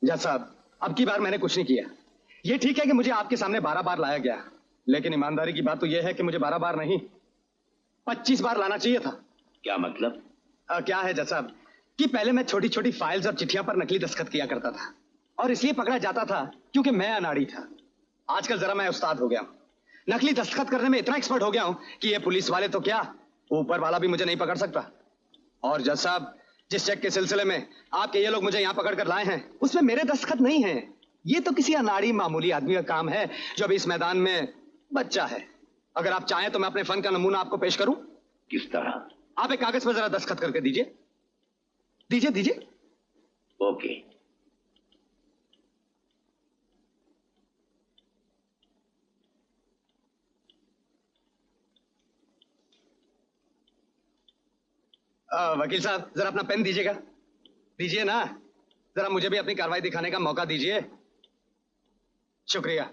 जज साहब, अब की बार मैंने कुछ नहीं किया। ये ठीक है कि मुझे आपके सामने 12 बार लाया गया, लेकिन ईमानदारी की बात तो यह है कि मुझे 12 बार नहीं 25 बार लाना चाहिए था। क्या मतलब? क्या है जज साहब कि पहले मैं छोटी छोटी फाइल्स और चिट्ठियों पर नकली दस्तखत किया करता था और इसलिए पकड़ा जाता था क्योंकि मैं अनाड़ी था। आजकल जरा मैं उस्ताद हो गया हूं, नकली दस्तखत करने में इतना एक्सपर्ट हो गया हूं कि ये पुलिस वाले तो क्या, ऊपर वाला भी मुझे नहीं पकड़ सकता। और जज साहब, जिस चेक के सिलसिले में आपके ये लोग मुझे यहां पकड़ कर लाए हैं उसमें मेरे दस्तखत नहीं है। ये तो किसी अनाड़ी मामूली आदमी का काम है जो अभी इस मैदान में बच्चा है। अगर आप चाहें तो मैं अपने फन का नमूना आपको पेश करूं। किस तरह? आप एक कागज पर जरा दस्तखत करके दीजिए। दीजिए दीजिए। ओके। वकील साहब, जरा अपना पेन दीजिएगा। दीजिए ना, जरा मुझे भी अपनी कार्रवाई दिखाने का मौका दीजिए। शुक्रिया।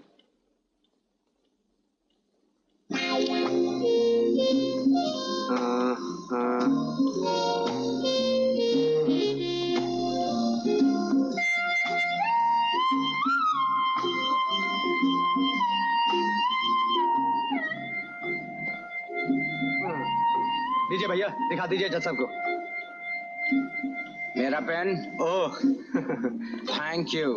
दीजिए भैया, दिखा दीजिए जज साहब को। मेरा पेन। Oh thank you.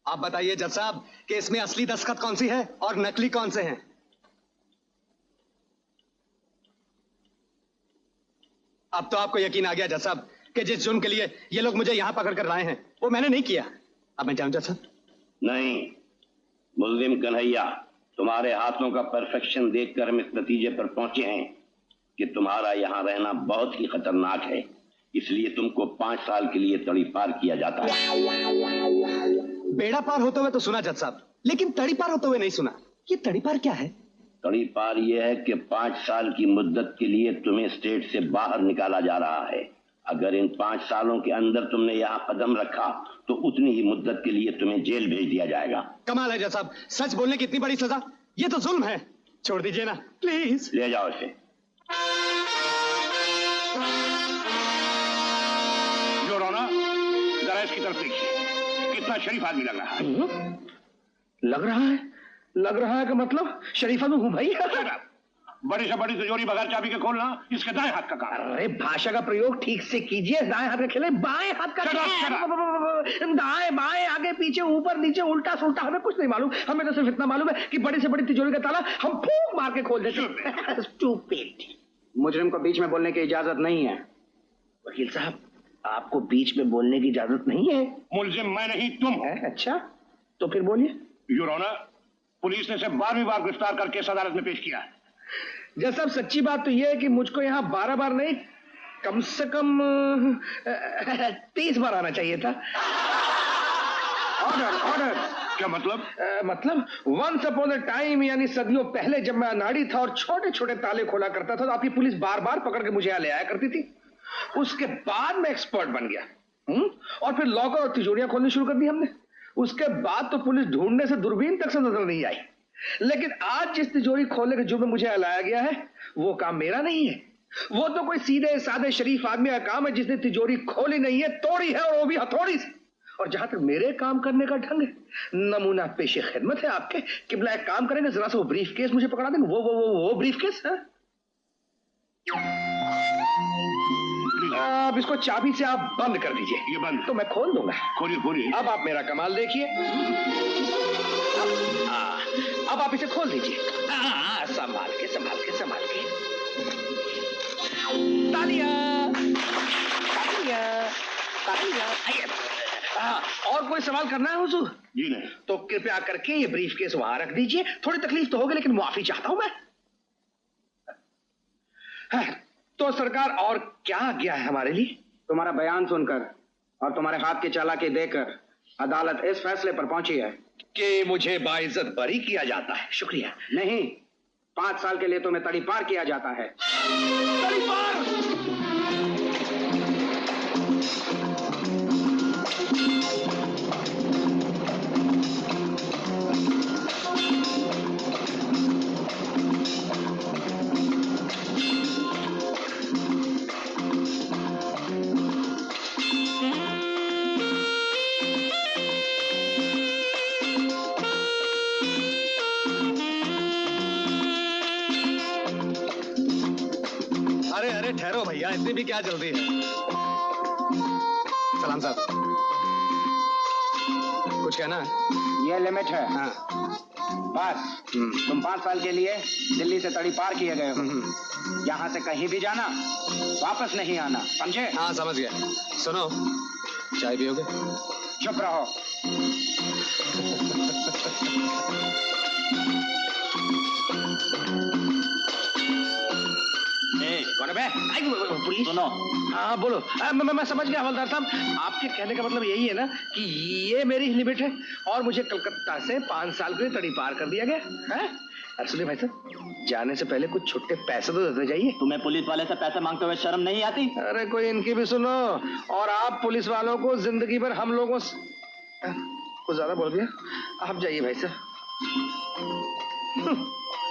आप बताइए जज साहब कि इसमें असली दस्तखत कौन सी है और नकली कौन से हैं? अब तो आपको यकीन आ गया जज साहब कि जिस जुर्म के लिए ये लोग मुझे यहां पकड़ कर लाए हैं वो मैंने नहीं किया। अब मैं जाऊं जज साहब? नहीं, मुल्जिम कन्हैया, तुम्हारे हाथों का परफेक्शन देखकर हम इस नतीजे पर पहुंचे हैं कि तुम्हारा यहाँ रहना बहुत ही खतरनाक है, इसलिए तुमको 5 साल के लिए तड़ीपार किया जाता है। बेड़ा पार होते हुए तो सुना जज साहब, लेकिन तड़ीपार होते हुए नहीं सुना। ये तड़ीपार क्या है? तड़ीपार यह है कि 5 साल की मुद्दत के लिए तुम्हें स्टेट से बाहर निकाला जा रहा है। अगर इन 5 सालों के अंदर तुमने यहाँ कदम रखा तो उतनी ही मुद्दत के लिए तुम्हें जेल भेज दिया जाएगा। कमाल है जज साहब, सच बोलने की इतनी बड़ी सजा, ये तो जुल्म है। छोड़ दीजिए ना प्लीज। ले जाओ इसे। योर ऑनर, जरा इसकी तरफ देखिए, कितना शरीफ आदमी लग रहा है। लग रहा है कि मतलब शरीफा में हूं भाई। बड़ी से बड़ी तिजोरी बगैर चाबी के खोलना इसके दाएं हाथ का काम। अरे भाषा का प्रयोग ठीक से कीजिए। दाएं हाथ का खेले, बाएं हाथ का दाएं बाएं आगे पीछे ऊपर नीचे उल्टा सुल्टा हमें कुछ नहीं मालूम। हमें तो सिर्फ इतना मालूम है कि बड़ी से बड़ी तिजोरी का ताला हम फूंक मार के खोल देते। स्टूपिड। मुजरिम को बीच में बोलने की इजाजत नहीं है। वकील साहब, आपको बीच में बोलने की इजाजत नहीं है। मुल्जिम मैं नहीं, तुम हो। अच्छा, तो फिर बोलिए। योर ऑनर, पुलिस ने इसे 12वीं बार गिरफ्तार करके इस अदालत में पेश किया है। जज साहब, सच्ची बात तो यह है कि मुझको यहाँ 12 बार नहीं, कम से कम 30 बार आना चाहिए था। ऑर्डर। क्या मतलब? मतलब वंस अपॉन अ टाइम, यानी सदियों पहले जब मैं अनाड़ी था और छोटे छोटे ताले खोला करता था तो आपकी पुलिस बार बार पकड़ के मुझे यहाँ ले आया करती थी। उसके बाद मैं एक्सपर्ट बन गया। और फिर लॉकर और तिजोरियां खोलनी शुरू कर दी हमने। उसके बाद तो पुलिस ढूंढने से दूरबीन तक से नजर नहीं आई। लेकिन आज जिस तिजोरी खोलने के जुर्म में मुझे लाया गया है वो काम मेरा नहीं है। वो तो कोई सीधे साधे शरीफ आदमी का काम है जिसने तिजोरी खोली नहीं है, तोड़ी है, और वो भी हथौड़ी से। और जहां तक मेरे काम करने का ढंग है, नमूना पेशे खिदमत है आपके। किबला एक काम करेंगे, जरा सा वो ब्रीफ केस मुझे पकड़ा देंगे। वो ब्रीफ केस है। अब इसको चाबी से आप बंद कर दीजिए। ये बंद तो मैं खोल दूंगा। खोलिए। अब आप मेरा कमाल देखिए। अब आप इसे खोल दीजिए। संभाल के। तालियां। और कोई सवाल करना है हुजूर? जी नहीं। तो कृपया करके ये ब्रीफ केस वहां रख दीजिए। थोड़ी तकलीफ तो होगी लेकिन मुआफी चाहता हूं मैं। तो सरकार, और क्या गया है हमारे लिए? तुम्हारा बयान सुनकर और तुम्हारे हाथ की चालाकी देकर अदालत इस फैसले पर पहुंची है कि मुझे बाइज्जत बरी किया जाता है। शुक्रिया। नहीं, 5 साल के लिए तुम्हें तड़ीपार किया जाता है। तड़ीपार? अरे ठहरो भैया, इतनी भी क्या जल्दी है। सलाम साहब, कुछ कहना है? ये लिमिट है। हाँ। बस तुम 5 साल के लिए दिल्ली से तड़ी पार किए गए हो। यहाँ से कहीं भी जाना, वापस नहीं आना, समझे? हाँ समझ गया। सुनो, चाय पियोगे? चुप रहो। कौन है बे? पुलिस? सुनो, हाँ बोलो। मैं समझ गया हवलदार साहब, आपके कहने का मतलब यही है ना कि ये मेरी लिमिट है और मुझे कलकत्ता से 5 साल के लिए तड़ी पार कर दिया गया है। अरे सुनिए भाई साहब, जाने से पहले कुछ छुट्टे पैसे तो देते जाइए। तुम्हें पुलिस वाले से पैसे मांगते हुए शर्म नहीं आती? अरे कोई इनकी भी सुनो। और आप पुलिस वालों को जिंदगी भर हम लोगों से कुछ ज्यादा बोल दिया। आप जाइए भाई साहब।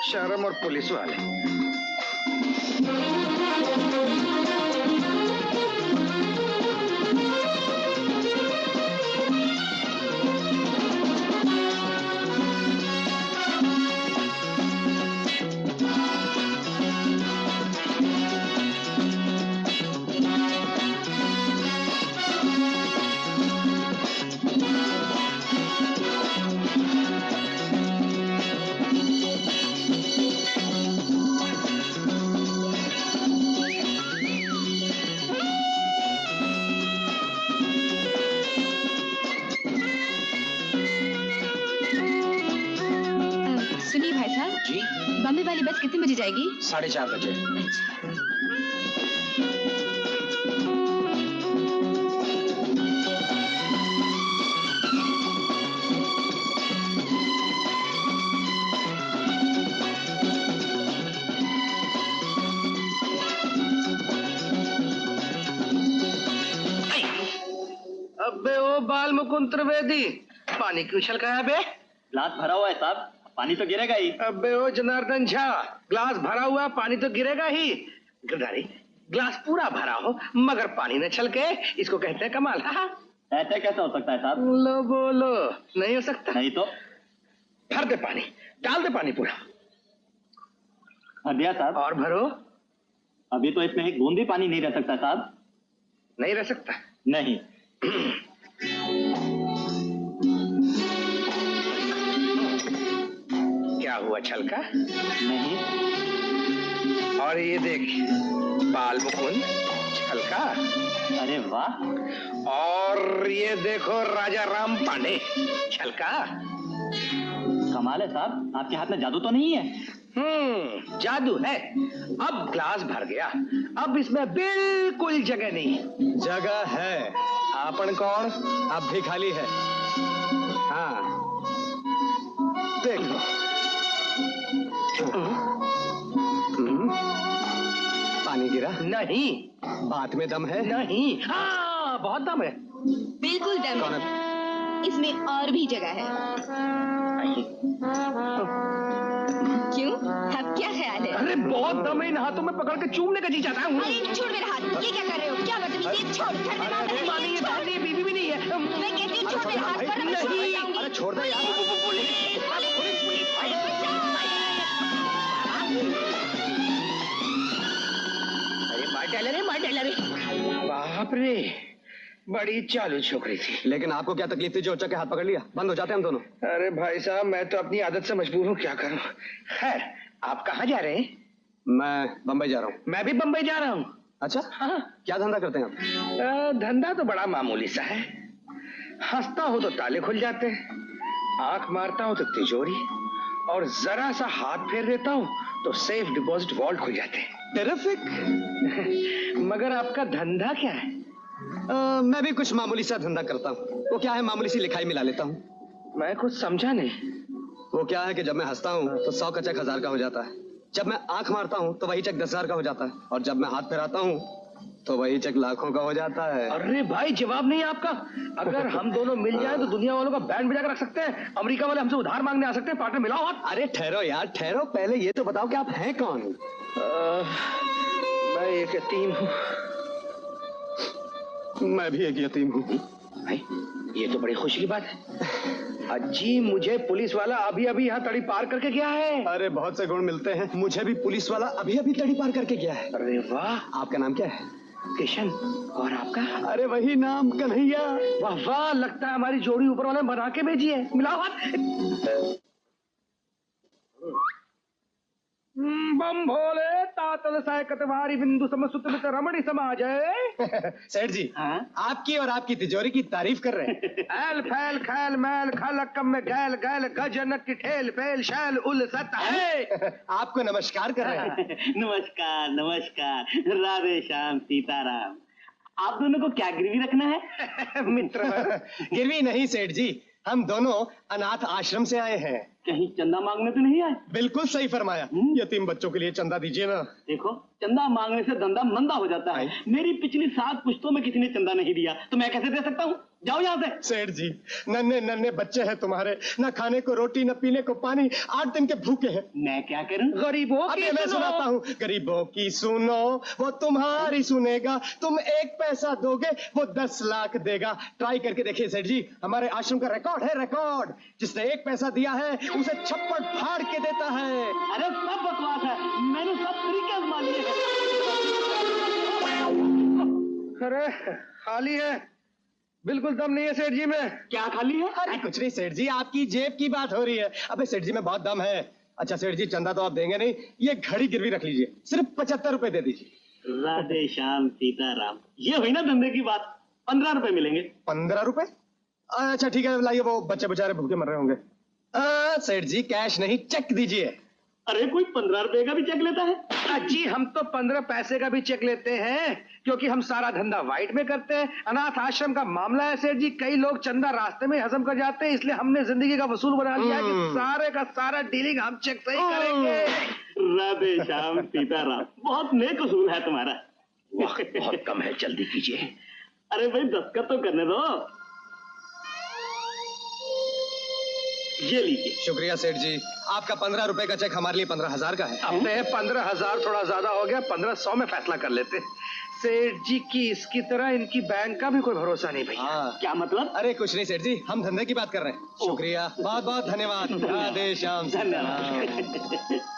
शर्म और पुलिस वाले। सुनिए भाई साहब जी? बॉम्बे वाली बस कितने बजे जाएगी? 4:30 बजे। अबे ओ बाल मुकुंद त्रिवेदी, पानी क्यों छलकाया बे? ग्लास भरा हुआ है साहब, पानी तो गिरेगा ही। अबे ओ जनार्दन झा, ग्लास भरा हुआ पानी तो गिरेगा ही। गिरधारी, ग्लास पूरा भरा हो मगर पानी न छलके, इसको कहते हैं कमाल। ऐसे कैसे हो सकता है साहब? लो बोलो, नहीं हो सकता। नहीं तो? भर दे पानी, डाल दे पानी पूरा। भर दिया साहब। और भरो। अभी तो इसमें एक बूंद भी पानी नहीं रह सकता साहब। नहीं रह सकता। नहीं। क्या हुआ छलका? नहीं। और ये देख बाल मुकुंद छलका। अरे वाह। और ये देखो राजा राम पांडे छलका। कमाल है साहब, आपके हाथ में जादू तो नहीं है? जादू है। अब ग्लास भर गया, अब इसमें बिल्कुल जगह नहीं। जगह है। आपन कौन? अब भी खाली है। हाँ देखो। पानी गिरा? नहीं। बात में दम है? नहीं। हाँ बहुत दम है। बिल्कुल दम कौन है। है? इसमें और भी जगह है। क्यों? अब क्या ख्याल है? अरे बहुत दम है, इन हाथों में पकड़ के चूमने का जी चाहता हूँ। अरे छोड़ मेरा हाथ, ये क्या कर रहे हो? क्या बदतमीजी, छोड़। घर में बात अरे मानी, ये दादी, ये बीवी भी नहीं है। मैं कहती हूँ छोड़ मेरा हाथ, वरना मैं छोड़ नहीं। जाऊंगी। अरे छोड़ दे यार। अरे मार डाला रे। बाप रे, बड़ी चालू छोकरी थी। लेकिन आपको क्या तकलीफ थी जो उच्चा के हाथ पकड़ लिया? बंद हो जाते हम दोनों। अरे भाई साहब, मैं तो अपनी आदत से मजबूर हूँ, क्या करूँ। खैर, आप कहाँ जा रहे हैं? मैं बम्बई जा रहा हूँ। मैं भी बम्बई जा रहा हूँ। अच्छा, हाँ। क्या धंधा करते हैं आप? धंधा तो बड़ा मामूली सा है। हंसता हो तो ताले खुल जाते हैं, आंख मारता हूँ तो तिजोरी, और जरा सा हाथ फेर देता हूँ तो सेफ डिपॉजिट वॉल्ट खुल जाते हैं। टेरिफिक। मगर आपका धंधा क्या है? मैं भी कुछ मामूली सा धंधा करता हूँ। वो क्या है, मामूली सी लिखाई मिला लेता हूँ। मैं कुछ समझा नहीं। वो क्या है कि जब मैं हंसता हूँ तो 100 का चेक 1000 का हो जाता है। जब मैं आंख मारता हूँ तो वही चेक 10,000 का हो जाता है। और जब मैं हाथ फैलाता हूँ तो वही चेक लाखों का हो जाता है। अरे भाई, जवाब नहीं आपका। अगर हम दोनों मिल जाए तो दुनिया वालों का बैंड बजा कर रख सकते हैं। अमेरिका वाले हमसे उधार मांगने आ सकते हैं। पार्टनर मिलाओ हाथ। अरे ठहरो यार, ठहरो। पहले ये तो बताओ कि आप हैं कौन? मैं एक यतीम हूँ। मैं भी एक यतीम हूँ। भाई, ये तो बड़ी खुशी की बात है। अजी मुझे पुलिस वाला अभी अभी यहाँ तड़ी पार करके गया है। अरे बहुत से गुण मिलते हैं, मुझे भी पुलिस वाला अभी अभी तड़ी पार करके गया है। अरे वाह। आपका नाम क्या है? किशन। और आपका? अरे वही नाम, कन्हैया। वाह वाह, लगता है हमारी जोड़ी ऊपर वाले बना के भेजी है। मिलाओ हाथ। बम भोले तातल सायकत वारी बिंदु समसुत रमणी समाज है। सेठ जी, आपकी और आपकी तिजोरी की तारीफ कर रहे हैं। ऐल फैल खैल मैल खल कम में गैल गैल गजनक की ठेल फेल शैल उल सत है। आपको नमस्कार कर रहे हैं। नमस्कार नमस्कार, राधे श्याम सीताराम। आप दोनों को क्या गिरवी रखना है? मित्र। गिरवी नहीं सेठ जी, हम दोनों अनाथ आश्रम से आए हैं। कहीं चंदा मांगने तो नहीं आए? बिल्कुल सही फरमाया। यतीम बच्चों के लिए चंदा दीजिए ना। देखो, चंदा मांगने से धंधा मंदा हो जाता है। मेरी पिछली 7 पुश्तों में किसी ने चंदा नहीं दिया, तो मैं कैसे दे सकता हूँ? जाओ यहाँ से। सेठ जी, नन्हे नन्हे बच्चे हैं तुम्हारे, न खाने को रोटी न पीने को पानी, 8 दिन के भूखे हैं। मैं क्या करूँ? गरीबों की मैं सुनाता हूँ। गरीबों की सुनो, वो तुम्हारी सुनेगा। तुम 1 पैसा दोगे, वो 10 लाख देगा। ट्राई करके देखिए सेठ जी, हमारे आश्रम का रिकॉर्ड है, रिकॉर्ड। जिसने 1 पैसा दिया है उसे छप्पड़ फाड़ के देता है। अरे सब बकवास है, मैंने सब तरीके आजमा लिए हैं। अरे खाली है, बिल्कुल दम नहीं है सेठ जी में। क्या खाली है? अरे कुछ नहीं सेठ जी, आपकी जेब की बात हो रही है। अबे सेठ जी में बहुत दम है। अच्छा सेठ जी, चंदा तो आप देंगे नहीं, ये घड़ी गिरवी रख लीजिए, सिर्फ 75 रुपए दे दीजिए। राधे श्याम सीताराम, ये हुई ना धंधे की बात। 15 रुपए मिलेंगे। 15 रुपए? अच्छा ठीक है, लाइए, वो बच्चे बेचारे भूखे मर रहे होंगे। सेठ जी कैश नहीं, चेक दीजिए। अरे कोई 15 रुपए का भी चेक लेता है? अजी हम तो 15 पैसे का भी चेक लेते हैं, क्योंकि हम सारा धंधा वाइट में करते हैं। अनाथ आश्रम का मामला है सेठ जी, कई लोग चंदा रास्ते में हजम कर जाते हैं, इसलिए हमने जिंदगी का वसूल बना लिया कि सारे का सारा डीलिंग हम चेक से ही करेंगे। राधे श्याम सीताराम, बहुत नेक उसूल है तुम्हारा। वक्त बहुत कम है, जल्दी कीजिए। अरे भाई दस्तखत तो करने दो। ये लीजिए। शुक्रिया सेठ जी, आपका 15 रुपए का चेक हमारे लिए 15,000 का है। अपने 15,000 थोड़ा ज्यादा हो गया, 1500 में फैसला कर लेते। सेठ जी की इसकी तरह इनकी बैंक का भी कोई भरोसा नहीं भैया। क्या मतलब? अरे कुछ नहीं सेठ जी, हम धंधे की बात कर रहे हैं। शुक्रिया, बहुत बहुत धन्यवाद। राधे श्याम सीताराम।